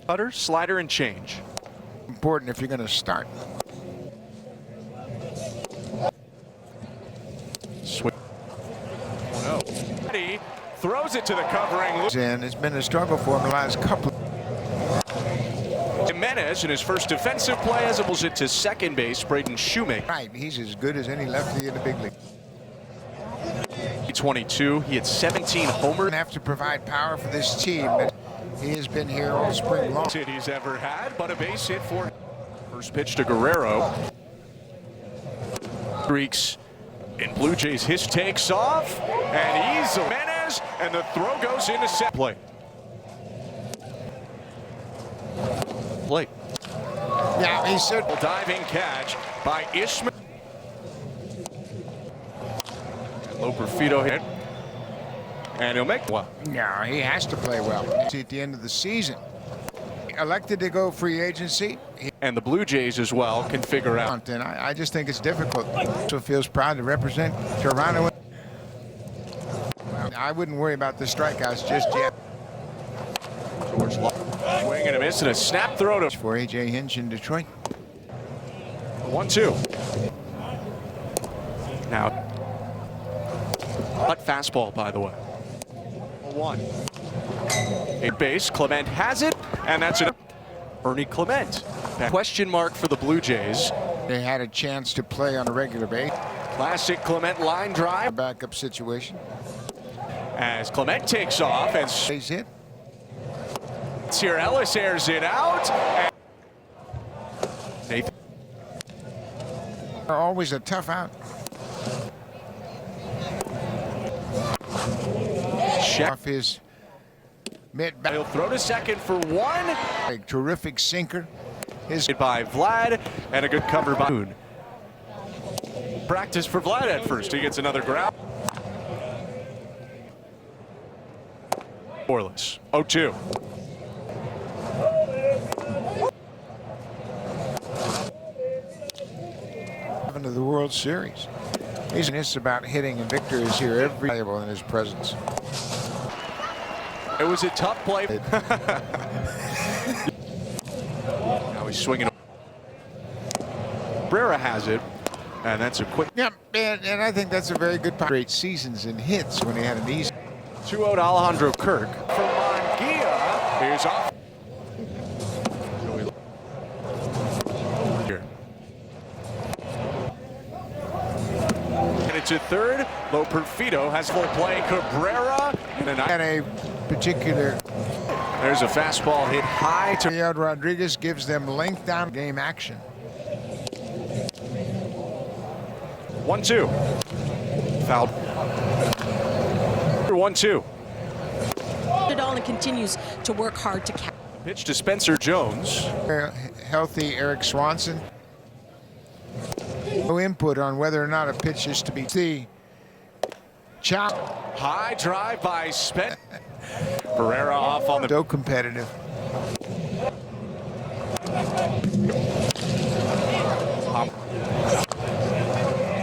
Cutter, slider, and change. Important if you're going to start. Swing. No. He throws it to the covering. And it's been a struggle for him the last couple. Jimenez in his first defensive play as it pulls it to second base. Braden Shoemaker. Right, he's as good as any lefty in the big league. 22. He had 17 homers. Have to provide power for this team, but he has been here all spring long. Hit he's ever had, but a base hit for first pitch to Guerrero. Streaks in Blue Jays. His takes off, and he's Jimenez, and the throw goes into set play. Plate. Yeah, he said. Diving catch by Ishmael. Low Perfito hit. And he'll make one. Yeah, he has to play well. At the end of the season. Elected to go free agency. And the Blue Jays as well can figure out. And I just think it's difficult. So feels proud to represent Toronto. I wouldn't worry about the strikeouts just yet. George swing and a miss and a snap throw to for A.J. Hinch in Detroit. 1-2. Now, but fastball, by the way. 1. A base, Clement has it, and that's it. Ernie Clement. Question mark for the Blue Jays. They had a chance to play on a regular basis. Classic Clement line drive. Backup situation. As Clement takes off and stays hit. Here Ellis airs it out. And Nathan. Always a tough out. Check off his mid. He'll throw to second for one. A terrific sinker. His hit by Vlad and a good cover by Boone. Practice for Vlad at first. He gets another grab. Scoreless. 0-2. To the World Series. It's about hitting, and Victor is here every valuable in his presence. It was a tough play. Now he's swinging. Brera has it, and that's a quick. Yeah, and I think that's a very good part. Great seasons in hits when he had an easy. 2-0 to Alejandro Kirk. For Mongia, here's off. Here. And it's a third. Low Perfito has full play. Cabrera and a particular. There's a fastball hit high to Rodriguez, gives them length down game action. 1-2. Fouled. 1-2. It all and continues to work hard to catch. Pitch to Spencer Jones. Healthy Eric Swanson. No input on whether or not a pitch is to be the chop. High drive by Spencer. Pereira off on the. So competitive.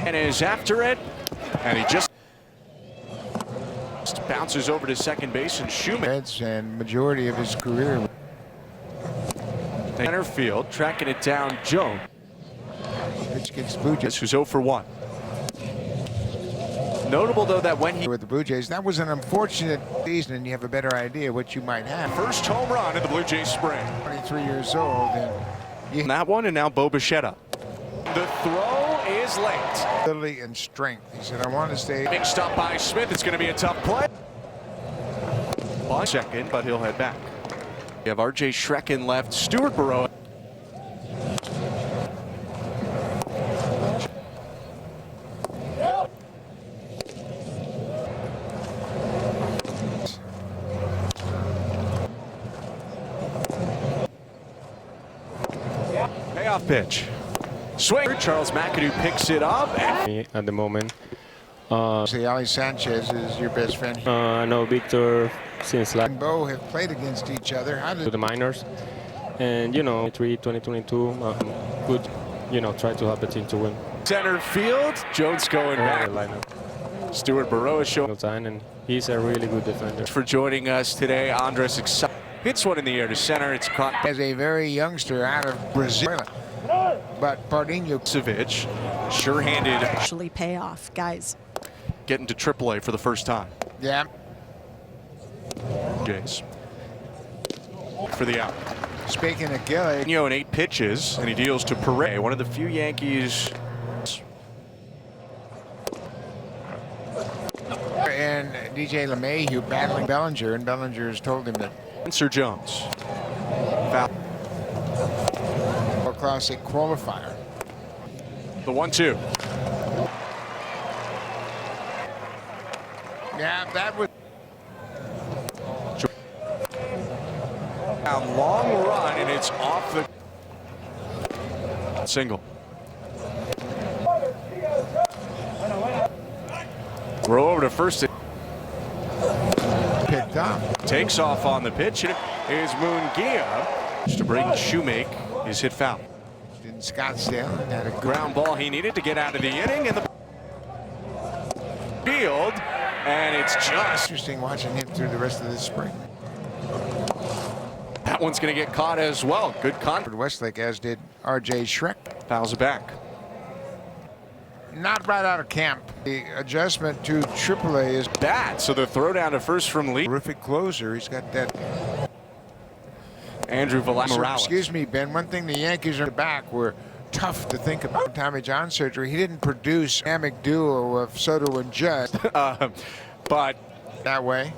And is after it, and he just bounces over to second base and Shoemaker. And majority of his career. Center field, tracking it down, Jones. Pitch against Blue Jays. This was 0 for 1. Notable though that when he with the Blue Jays, that was an unfortunate season, and you have a better idea what you might have. First home run in the Blue Jays spring. 23 years old, and that one, and now Bo Bichette. The throw is late. Ability and strength. He said, "I want to stay." Big stop by Smith. It's going to be a tough play. By second, but he'll head back. We have R.J. Schrecken left. Stuart Burrow. Payoff pitch. Swing. Charles McAdoo picks it up. At the moment. Say Ali Sanchez is your best friend. I know Victor since and Bo have played against each other. How did the minors, and 2022, good, try to help the team to win. Center field, Jones going back. Stuart Burrow is showing time, and he's a really good defender. For joining us today, Andres. Hits one in the air to center. It's caught As a very youngster out of Brazil. But Pardinho. Savage, sure-handed, Actually pay off, guys. getting to AAA for the first time. Yeah. Jays for the out. Speaking of Gilly. In 8 pitches, and he deals to Perez, one of the few Yankees. And DJ LeMahieu battling Bellinger, and Bellinger has told him that Spencer Jones. Foul. Classic qualifier. The 1-2. Yeah, that was A long run, and it's off the single. Roll over to first. picked up. Takes off on the pitch. It is Munguia to bring Shoemake. Is hit foul. In Scottsdale, had a Ground ball he needed to get out of the inning, and the field, and it's just. interesting watching him through the rest of this spring. That one's going to get caught as well. Good contact. Westlake, as did R.J. Schreck. Fouls it back. Not right out of camp. The adjustment to AAA is Bad. So the throw down to first from Lee. terrific closer. He's got that. Andrew Velasquez. Excuse me, Ben. One thing the Yankees are back were tough to think about. Tommy John surgery. He didn't produce dynamic duo of Soto and Judd But that way.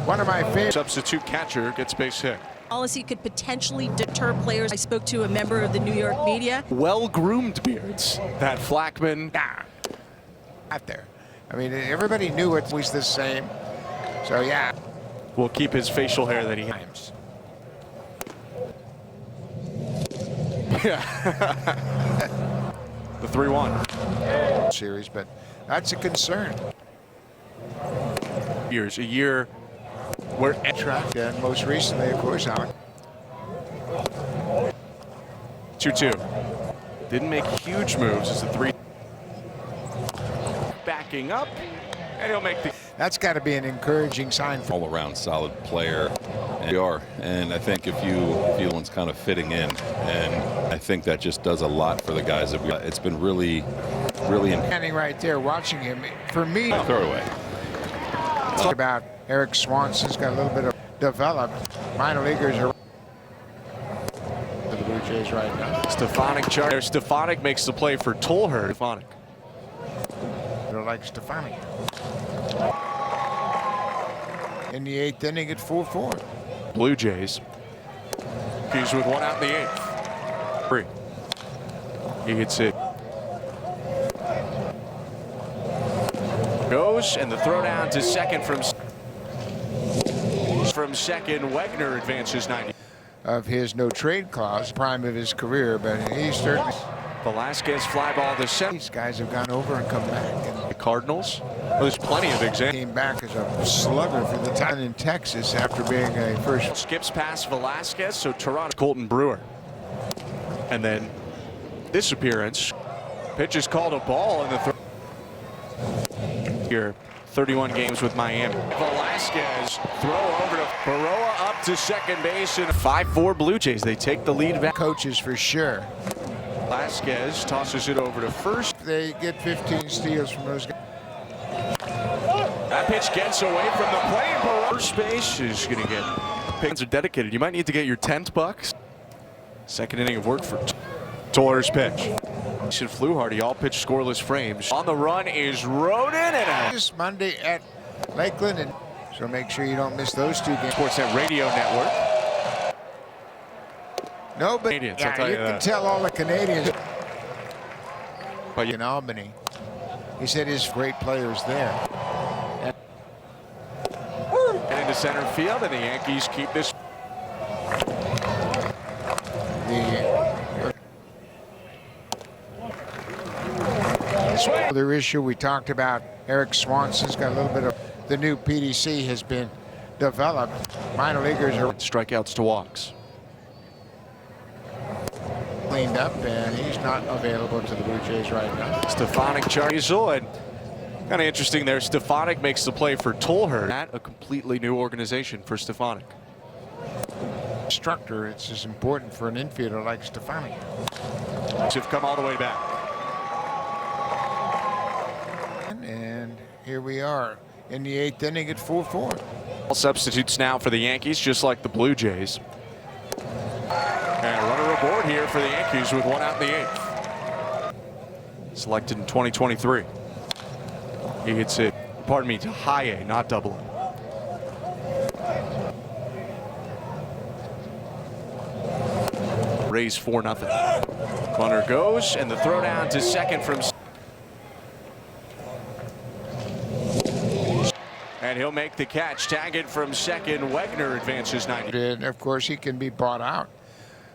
One of my favorites. substitute catcher gets base hit. Policy could potentially deter players. I spoke to a member of the New York media. Well-groomed beards. That Flackman. Out there. I mean, everybody knew it was the same. So yeah. Will keep his facial hair that he has. Yeah. The 3-1. Series, but that's a concern. A year where Track and most recently, of course, Alec. 2-2. Didn't make huge moves as the 3. Backing up, and he'll make the. That's got to be an encouraging sign for. All-around solid player, and we are. And I think if one's kind of fitting in, and I think that just does a lot for the guys that we. It's been really. Standing right there, watching him. For me, Throw it away. talk about Eric Swanson's got a little bit of developed. Minor leaguers are the Blue Jays right now. Stefanik charge. Stefanik makes the play for Tolher. Stefanik. They're like Stefanik. In the 8th inning at 4-4. Blue Jays. He's with 1 out in the 8th. 3. He hits it. Goes, and the throw down to second from second. Wegner advances 90. Of his no trade clause, prime of his career, but he's certainly. Velasquez fly ball to center. These guys have gone over and come back. And The Cardinals. Well, there's plenty of examples. came back as a slugger for the time in Texas after being a first. Skips past Velasquez, so Toronto. Colton Brewer. And then this appearance. Pitch is called a ball in the third. Here, 31 games with Miami. Velasquez throw over to Baroa up to second base, and 5-4 Blue Jays. They take the lead back. Coaches for sure. Velasquez tosses it over to first. They get 15 steals from those guys. That pitch gets away from the plate. First base is going to get. Pins are dedicated. You might need to get your $10. Second inning of work for Toller's pitch. Flew Hardy, all pitch scoreless frames. On the run is Roden, and This Monday at Lakeland, and so make sure you don't miss those 2 games. Sportsnet Radio Network. No, but Canadians, I'll tell you you can that. tell all the Canadians. But In Albany, he said his great players there. and into center field, and the Yankees keep this. The other issue we talked about, Eric Swanson's got a little bit of the new PDC has been developed. Minor leaguers are Strikeouts to walks. cleaned up, and he's not available to the Blue Jays right now. Stefanik Charizol, and kind of interesting there. Stefanik makes the play for Tolher. At a completely new organization for Stefanik. Structure, it's as important for an infielder like Stefani. Have come all the way back. And here we are in the 8th inning at 4-4. All substitutes now for the Yankees, just like the Blue Jays. And a runner aboard here for the Yankees with 1 out in the 8th. Selected in 2023. He gets it, pardon me, to high A, not double A. Rays 4-0. Runner goes, and the throw down to second from. And he'll make the catch. Tag it from second. Wegner advances 90. And of course, he can be bought out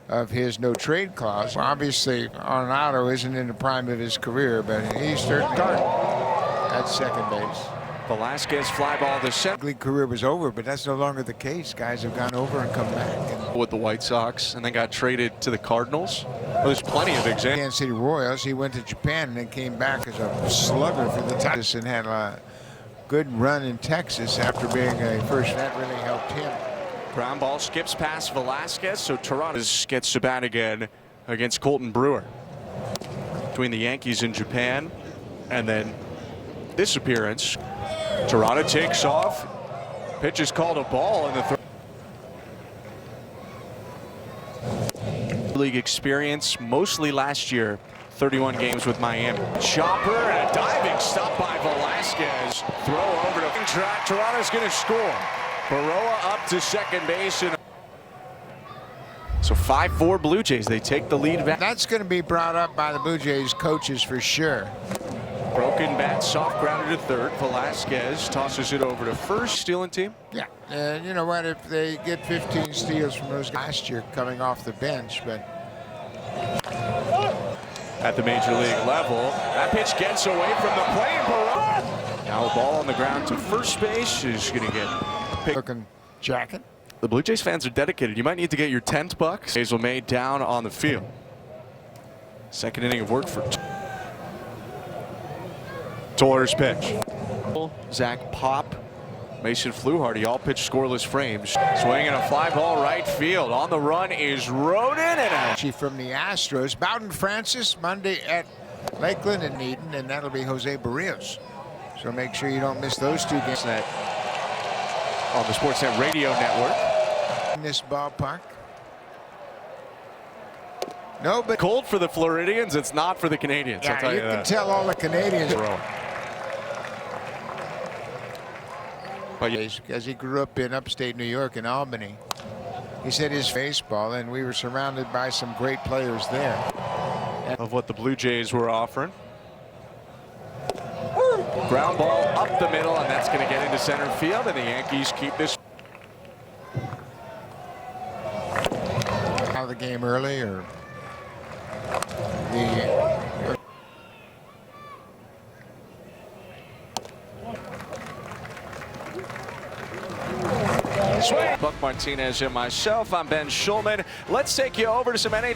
of his no trade clause. Obviously, Arenado isn't in the prime of his career, but he's starting at second base. Velasquez fly ball to center. League career was over, but that's no longer the case. Guys have gone over and come back. With the White Sox and then got traded to the Cardinals. Well, there's plenty of examples. Kansas City Royals, he went to Japan and then came back as a slugger for the Texas and had a good run in Texas after being a first. That really helped him. Ground ball skips past Velasquez, so Toronto gets to bat again against Colton Brewer. Between the Yankees and Japan, and then this appearance, Toronto takes off. Pitch is called a ball in the league experience, mostly last year, 31 games with Miami. Chopper and a diving stop by Velasquez. Throw over to track. Toronto's going to score. Baroa up to second base. And so 5-4 Blue Jays. They take the lead back. That's going to be brought up by the Blue Jays coaches for sure. Broken bat, soft grounded to third. Velasquez tosses it over to first. Stealing team. Yeah, and you know what? If they get 15 steals from those guys last year coming off the bench, but at the major league level, that pitch gets away from the plate. Now a ball on the ground to first base is going to get picked. looking jacket. The Blue Jays fans are dedicated. You might need to get your tent bucks. Hazel made down on the field. Second inning of work for Toller's pitch. Zach Pop, Mason Fluharty, all pitch scoreless frames. Swinging a fly ball right field. On the run is Rodin and a From the Astros, Bowden Francis Monday at Lakeland and Eden, and that'll be Jose Barrios. So make sure you don't miss those two games. On the Sportsnet Radio Network. In this ballpark. No, but Cold for the Floridians. It's not for the Canadians. I'll yeah, tell you you can that. tell all the Canadians. But As he grew up in upstate New York in Albany, he said his baseball, and we were surrounded by some great players there. of what the Blue Jays were offering. Ground ball up the middle, and that's going to get into center field, and the Yankees keep this. Out of the game early, or the Buck Martinez and myself, I'm Ben Schulman. Let's take you over to some NHL.